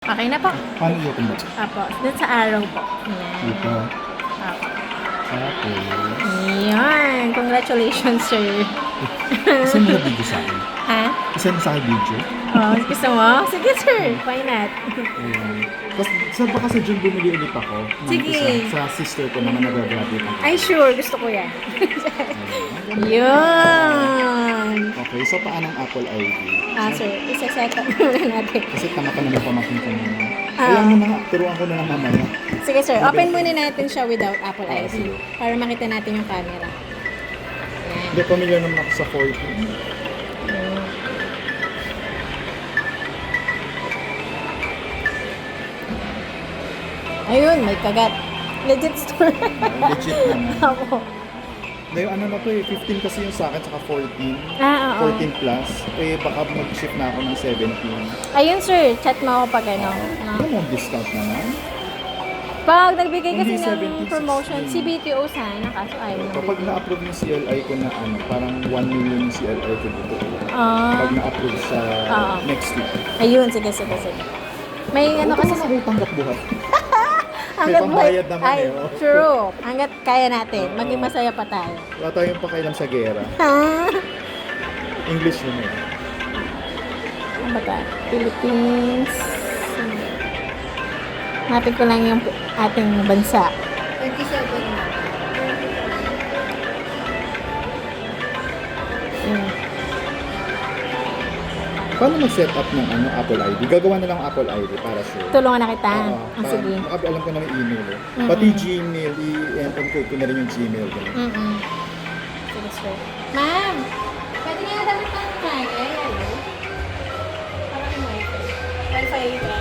Okay na po. Paano i-open mo? Apo. Doon sa arrow po. Yan. Dito. Apo. Tapos, Yan. Congratulations, sir. isend mo na video sa akin. Ha? Isend mo sa akin video. Oh, gusto mo? Sige, sir. Why not? Ayan. Tapos, saan ba kasi dyan bumili ulit ako? ng Sige. isa? Sa sister ko naman nag-graduate ako. Ay, sure. Gusto ko yan. Yun. Okay, so paano ang Apple ID? Sir. Isa-set up muna natin. Kasi tama ka naman pamakin ko muna. Ah. Alam mo na nga, turuan ko na lang mamaya. Sige, sir. Open muna natin siya without Apple ID. Sige. Para makita natin yung camera. Yan. Hindi, familiar naman ako sa 14. Ayun, may kagat. Legit store. Legit naman. Ako. Dahil ano na to eh, 15 kasi yung sa akin, saka 14. Oo. 14 plus. Eh, baka mag-shift na ako ng 17. Ayun, sir. Chat mo ako pag ano. No? Ano mo, discount naman? Pag nagbigay kasi Hindi ng 17, promotion, 16. CBTO sana, kaso ayaw mo. Kapag na-approve yung CLI ko na ano, parang 1 million yung CLI ko dito. Ah, Pag na-approve sa Oo. next week. ayun, sige, sige, sige. May ano kasi sa utang buhat. hanggat pambayad naman ay, eh, oh. true. Hanggat kaya natin, maging masaya pa tayo. Wala tayong pakailan sa gera. English naman. Ano ba ta? Philippines. Hanapin ko lang yung ating bansa. 27 na. Paano mag-set up ng ano, Apple ID? Gagawa na lang Apple ID para sure. Tulungan na kita. Oo, Sige. alam ko na may email eh. Mm-mm. Pati Gmail, i-encode ko na rin yung Gmail ko. Sige, sir. Ma'am, pwede nga dapat ang kaya. Parang wifi. Wifi ito.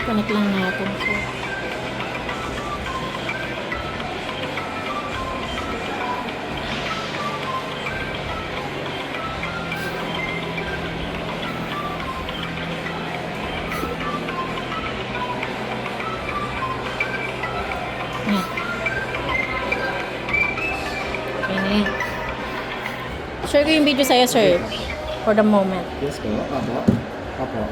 Connect lang natin, sir. Yan. Okay na yan. Share ko yung video sa'yo, sir. For the moment. Yes po, apo. Apo.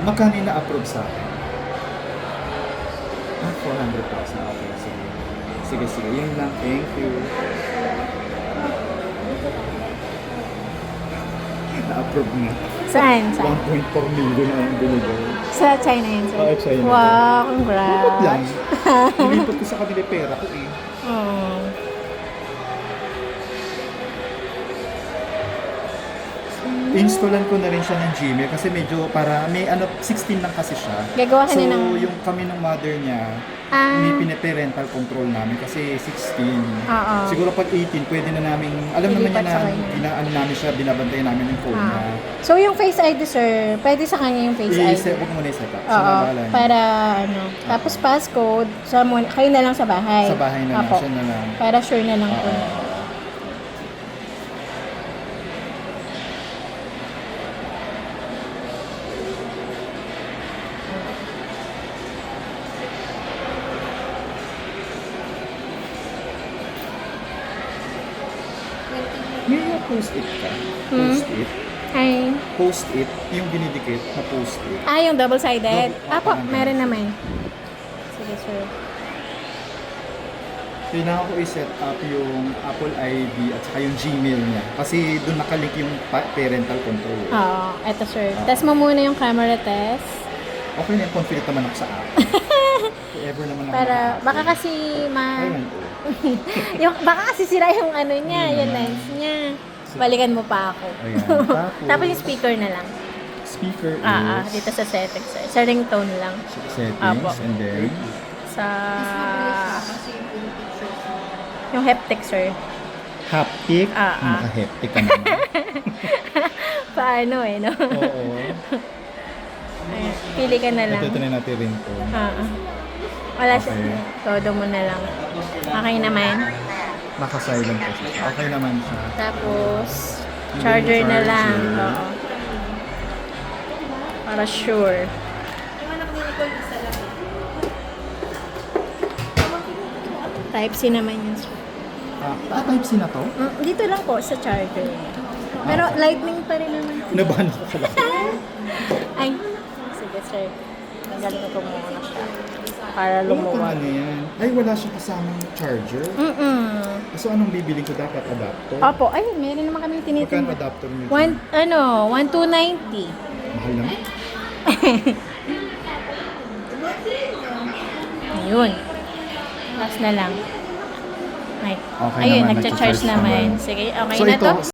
Magkano yung na-approve sa akin? 400,000. Okay, sige. Sige, sige. Yun lang. Thank you. Na-approve na. Saan? Saan? 1.4 million na yung binigay. Sa China yun, sir? Oo, China. Wow, Dapat congrats. lang. Nilipat ko sa kanila yung pera ko eh. Oh. Installan ko na rin siya ng Gmail kasi medyo para may ano 16 lang kasi siya. Gagawa ka So na ng... yung kami ng mother niya, Ah, may pinaparental control namin kasi 16. Oo. Siguro pag 18 pwede na namin, alam naman niya Ilipat sa na kanya. inaano namin siya, binabantayan namin yung phone niya. So, yung Face ID, sir, pwede sa kanya yung Face ID? I-set, huwag muna i-set up. Oo, Sinabalan niya. para ano. Tapos passcode, kayo na lang sa bahay. Sa bahay na lang, Apo. siya na lang. Para sure na lang po. Oo. May post-it ka? Post-it? Ay. Post-it, yung dinidikit na post-it. Yung double-sided? Apo, Parang meron ganun. naman. Sige, sir. Kailangan ko i-set up yung Apple ID at saka yung Gmail niya. Kasi doon nakalink yung parental control. Oo, eto, sir. Test mo muna yung camera test. Okay na yung confident naman ako sa app. Forever naman ako. Para, baka kasi Ayun, oh. baka kasi sira yung ano niya, Hindi yung naman. lens niya. Balikan mo pa ako. Ayan. Tapos yung speaker na lang. Speaker is Dito sa settings, sir. Sa ringtone lang. settings Apo. and then Sa... Yung haptic, sir. haptic. Ah. Naka-haptic ka naman. Paano no? Oo. Pili ka na lang. Ito na natin rin to. Wala siya. Okay. Todo mo na lang. Okay naman. Naka-silent po siya. Okay naman siya. Tapos, charger na lang. Oo. Para sure. Type-C naman yun. Type-C na to? Dito lang po sa charger. Pero lightning pa rin naman. Nabahan ako pala. Ay, sige sir. Nagaling ko muna siya. Para Ano lumuwag. yan? Ay, wala siya kasamang charger. So, anong bibili ko dapat? Adapter? Opo, ay, meron naman kami Magkano tinitinda. adapter nyo? 1,290. Mahal naman. Ayun. Last na lang. Ay, Okay ayun, naman, nagcha-charge nagcha-charge naman. naman. Sige, okay So, na ito, to?